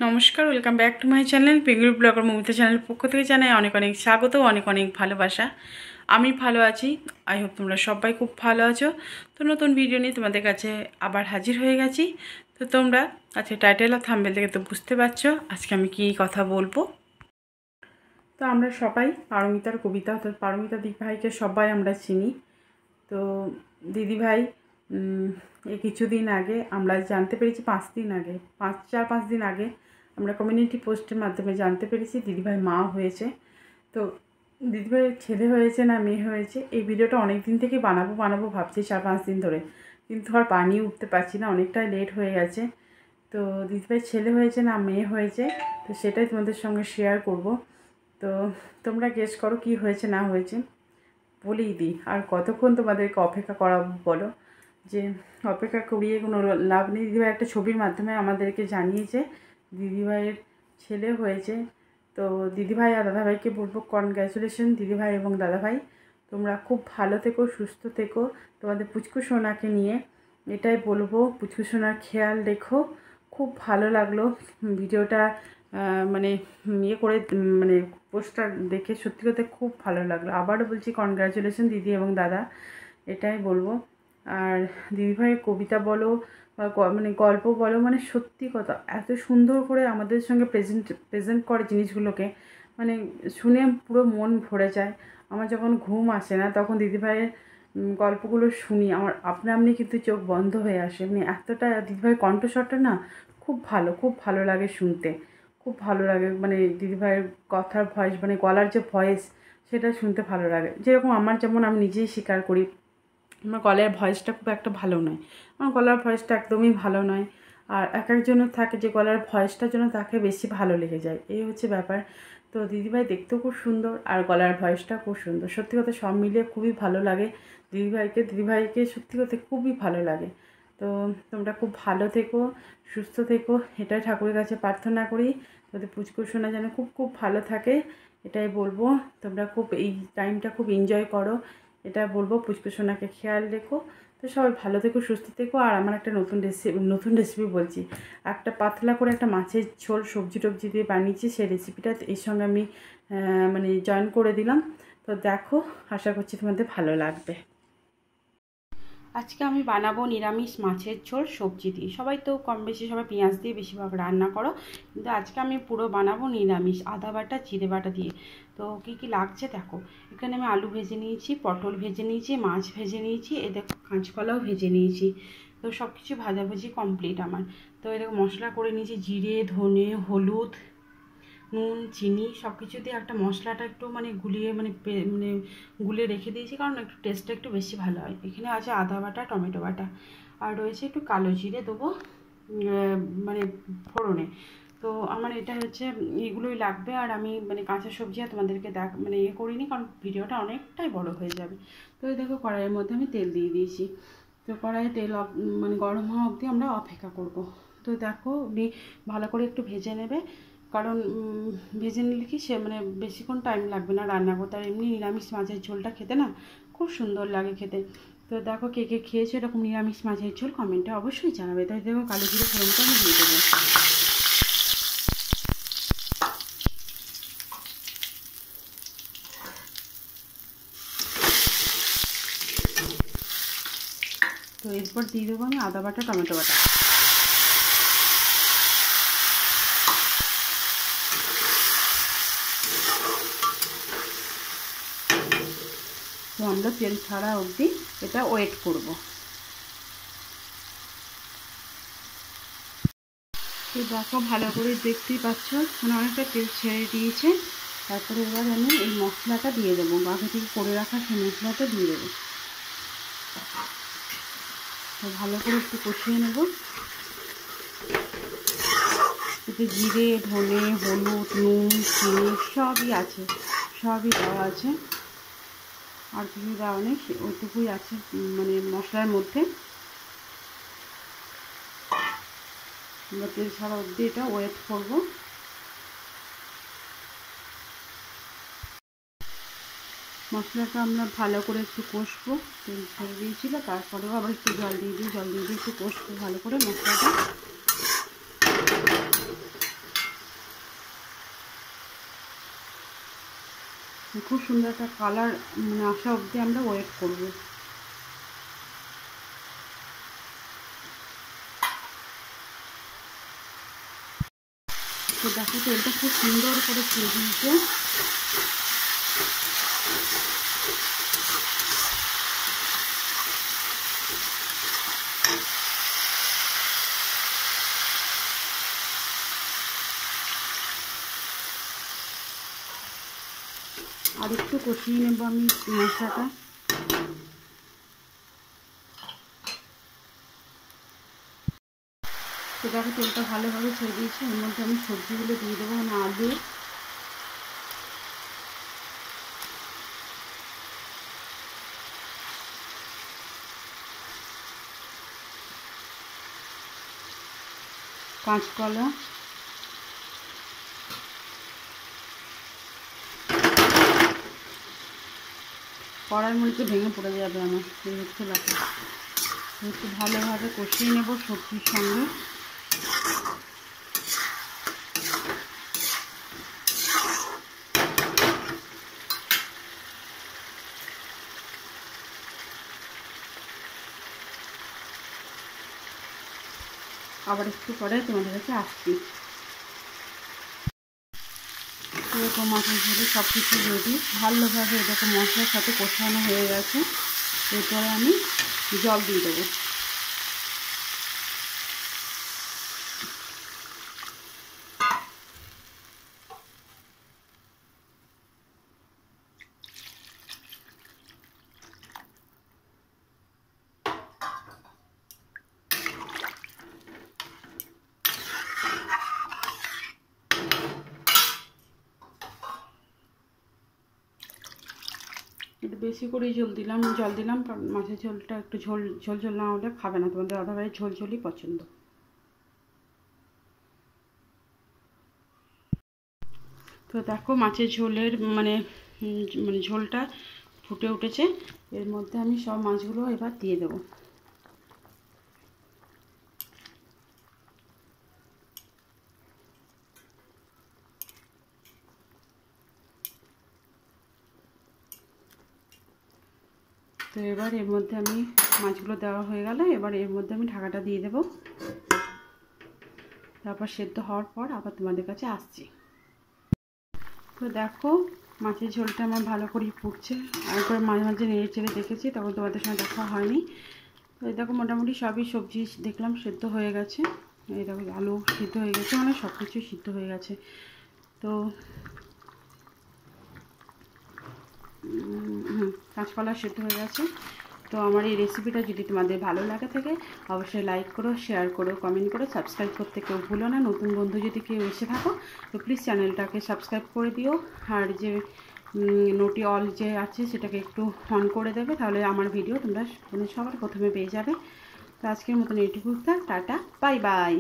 নমস্কার, welcome back to my channel পিঙ্গুর blogger Mamita চ্যানেলের পক্ষ থেকে জানাই অনেক অনেক স্বাগত, অনেক অনেক ভালোবাসা। আমি ভালো আছি, আই হোপ তোমরা সবাই খুব ভালো আছো। তো নতুন ভিডিও নিয়ে তোমাদের কাছে আবার হাজির হয়ে গেছি। তো তোমরা আজকে টাইটেল আর থাম্বনেল থেকে তো বুঝতে পারছো আজকে আমি কী কথা বলবো। তো আমরা সবাই পারমিতার কবিতা অর্থাৎ পারমিতা দিদিভাইকে সবাই আমরা চিনি। তো দিদিভাই এই কিছুদিন আগে আমরা জানতে পেরেছি, 5 দিন আগে, 4-5 দিন আগে আমরা কমিউনিটি পোস্টের মাধ্যমে জানতে পেরেছি দিদিভাই মা হয়েছে। তো দিদিভাইয়ের ছেলে হয়েছে না মেয়ে হয়েছে, এই ভিডিওটা অনেক দিন থেকে বানাবো ভাবছি 4-5 দিন ধরে, কিন্তু আর বানিয়ে উঠতে পারছি না, অনেকটাই লেট হয়ে গেছে। তো দিদিভাইয়ের ছেলে হয়েছে না মেয়ে হয়েছে, তো সেটাই তোমাদের সঙ্গে শেয়ার করব। তো তোমরা গেস করো কি হয়েছে না হয়েছে, বলেই দিই। আর কতক্ষণ তোমাদেরকে অপেক্ষা করাবো বলো, যে অপেক্ষা করিয়ে কোনো লাভ নেই। দিদিভাই একটা ছবির মাধ্যমে আমাদেরকে জানিয়েছে দিদিভাইয়ের ছেলে হয়েছে। তো দিদিভাই আর দাদাভাইকে বলবো কনগ্র্যাচুলেশন দিদিভাই এবং দাদাভাই, তোমরা খুব ভালো থেকো, সুস্থ থেকো তোমাদের পুচকু সোনাকে নিয়ে, এটাই বলবো। পুচকু সোনার খেয়াল রেখো। খুব ভালো লাগলো ভিডিওটা, মানে ইয়ে করে, মানে পোস্টটা দেখে সত্যি কথা খুব ভালো লাগলো। আবারও বলছি কনগ্র্যাচুলেশন দিদি এবং দাদা, এটাই বলবো। আর দিদিভাইয়ের কবিতা বলো মানে গল্প বলো, মানে সত্যি কথা এত সুন্দর করে আমাদের সঙ্গে প্রেজেন্ট করে জিনিসগুলোকে, মানে শুনে পুরো মন ভরে যায়। আমার যখন ঘুম আসে না তখন দিদিভাইয়ের গল্পগুলো শুনি, আমার আপনা আপনি কিন্তু চোখ বন্ধ হয়ে আসে। মানে এতটা দিদিভাইয়ের কণ্ঠস্বরটা না খুব ভালো লাগে শুনতে, খুব ভালো লাগে। মানে দিদিভাইয়ের কথার ভয়েস, মানে গলার যে ভয়েস, সেটা শুনতে ভালো লাগে। যেরকম আমার, যেমন আমি নিজেই স্বীকার করি আমার গলার ভয়েসটা খুব একটা ভালো নয়, আমার গলার ভয়েসটা একদমই ভালো নয়। আর একজনের থাকে যে গলার ভয়েসটার জন্য তাকে বেশি ভালো লেগে যায়, এই হচ্ছে ব্যাপার। তো দিদিভাই দেখতেও খুব সুন্দর আর গলার ভয়েসটা খুব সুন্দর, সত্যি কথা সব মিলিয়ে খুবই ভালো লাগে দিদিভাইকে সত্যি কথা খুবই ভালো লাগে। তো তোমরা খুব ভালো থেকো, সুস্থ থেকো, এটাই ঠাকুরের কাছে প্রার্থনা করি। তোমাদের পুচকু সোনা যেন খুব ভালো থাকে, এটাই বলবো। তোমরা খুব এই টাইমটা খুব এনজয় করো, এটা বলবো। পুচকু সোনাকে খেয়াল রেখো। তো সবাই ভালো থেকো, সুস্থ থেকো। আর আমার একটা নতুন রেসিপি বলছি, একটা পাতলা করে একটা মাছের ঝোল সবজি টবজি দিয়ে বানিয়েছি, সেই রেসিপিটা এর সঙ্গে আমি মানে জয়েন করে দিলাম। তো দেখো, আশা করছি তোমাদের ভালো লাগবে। আজকে আমি বানাবো নিরামিষ মাছের ঝোল সবজি দিয়ে। সবাই তো কম বেশি সবাই পেঁয়াজ দিয়ে বেশিরভাগ রান্না করো, কিন্তু আজকে আমি পুরো বানাবো নিরামিষ, আদা বাটা জিরে বাটা দিয়ে। তো কী কী লাগছে দেখো, এখানে আমি আলু ভেজে নিয়েছি, পটল ভেজে নিয়েছি, মাছ ভেজে নিয়েছি, এই দেখো কাঁচকলাও ভেজে নিয়েছি। তো সব কিছু ভাজাভুজি কমপ্লিট আমার। তো এরকম মশলা করে নিয়েছি, জিরে, ধনে, হলুদ, নুন, চিনি সব কিছু দিয়ে একটা মশলাটা একটু মানে গুলিয়ে মানে গুলে রেখে দিয়েছি, কারণ একটু টেস্টটা একটু বেশি ভালো হয়। এখানে আছে আদা বাটা, টমেটো বাটা, আর রয়েছে একটু কালো জিরে দেবো মানে ফোড়নে। তো আমার এটা হচ্ছে এগুলোই লাগবে। আর আমি মানে কাঁচা সবজি আর তোমাদেরকে মানে করিনি, কারণ ভিডিওটা অনেকটাই বড় হয়ে যাবে। তো এই দেখো কড়াইয়ের মধ্যে আমি তেল দিয়ে দিয়েছি। তো কড়াইয়ে তেল মানে গরম হওয়া অবধি আমরা অপেক্ষা করব। তো দেখো ভালো করে একটু ভেজে নেবে, কারণ ভেজে নিলে কি সে মানে বেশিক্ষণ টাইম লাগবে না রান্না করতে। আর এমনি নিরামিষ মাছের ঝোলটা খেতে না খুব সুন্দর লাগে খেতে। তো দেখো কে কে খেয়েছো এরকম নিরামিষ মাছের ঝোল, কমেন্টে অবশ্যই জানাবে। তাই দেখো কালো জিরে ফোড়নটা আমি দিয়ে দেবো। তো এরপর দিয়ে দেবো আমি আদা বাটা, টমেটো বাটা। তো আমরা তেল ছাড়া অবধি এটা ওয়েট করব। তো দেখো ভালো করে দেখতেই পাচ্ছ, মানে অনেকটা তেল ছেড়ে দিয়েছে। তারপরে এবার আমি এই মশলাটা দিয়ে দেবো, আগে থেকে করে রাখা সেই মশলাটা দিয়ে দেবো। তো ভালো করে একটু কষিয়ে নেব। এতে জিরে, ধনে, হলুদ, নুন, চিনি সবই আছে, সবই দেওয়া আছে। আর কিছু দেওয়া নেই, ওইটুকুই আছে মানে মশলার মধ্যে। আমরা তেল ছাড়া অবধি এটা ওয়েট করবো। মশলাটা আমরা ভালো করে একটু কষবো, তেল ছেড়ে দিয়েছিল, তারপরেও আবার একটু জল দিয়ে দিই একটু কষবো ভালো করে মশলাটা। খুব সুন্দর একটা কালার আসা অবধি আমরা ওয়েট করব। তো দেখো তেলটা খুব সুন্দর করে ছেড়ে দিয়েছে। আর একটু কষিয়ে নেব আমি মশলাটা। তো দেখো তেলটা ভালোভাবে ছেড়ে দিয়েছি। এর মধ্যে আমি সবজিগুলো দিয়ে দেবো, মানে আলু, কাঁচকলা, কড়াইয়ের মধ্যে ভেঙে পড়ে যাবে আমার, এই হচ্ছে ব্যাপার। একটু ভালোভাবে কষিয়ে নেব সবজির সঙ্গে। আবার একটু পরে তোমাদের কাছে আসছি। এরকম মাছের ঝোলে সব কিছু রেডি, ভালোভাবে এরকম মশলার সাথে কষানো হয়ে গেছে। এরপরে আমি জল দিয়ে দেবো। একটু বেশি করেই জল দিলাম, কারণ মাছের ঝোলটা একটু ঝোল না হলে খাবে না, তোমাদের দাদাভাই ঝোলই পছন্দ। তো দেখো মাছের ঝোলের মানে ঝোলটা ফুটে উঠেছে। এর মধ্যে আমি সব মাছগুলো এবার দিয়ে দেবো। তো এবার এর মধ্যে আমি মাছগুলো দেওয়া হয়ে গেল। এবার এর মধ্যে আমি ঢাকাটা দিয়ে দেবো। তারপর সেদ্ধ হওয়ার পর আবার তোমাদের কাছে আসছি। তো দেখো মাছের ঝোলটা আমার ভালো করেই ফুটছে। আর করে মাঝে মাঝে নেড়ে চেড়ে দেখেছি, তখন তোমাদের সঙ্গে দেখা হয়নি। তো এই দেখো মোটামুটি সবই সবজি দেখলাম সেদ্ধ হয়ে গেছে। এই দেখো আলু সিদ্ধ হয়ে গেছে, মানে সব কিছুই সিদ্ধ হয়ে গেছে। তো কাঁচকলা সেদ্ধ হয়ে গেছে। তো আমার এই রেসিপিটা যদি তোমাদের ভালো লাগে থাকে অবশ্যই লাইক করো, শেয়ার করো, কমেন্ট করো, সাবস্ক্রাইব করতে কেউ ভুলো না। নতুন বন্ধু যদি কেউ এসে থাকো তো প্লিজ চ্যানেলটাকে সাবস্ক্রাইব করে দিও। আর যে নোটি অল যে আছে সেটাকে একটু অন করে দেবে, তাহলে আমার ভিডিও তোমরা সবার প্রথমে পেয়ে যাবে। তো আজকের মতন এইটুকু থাক, টাটা, বাই বাই।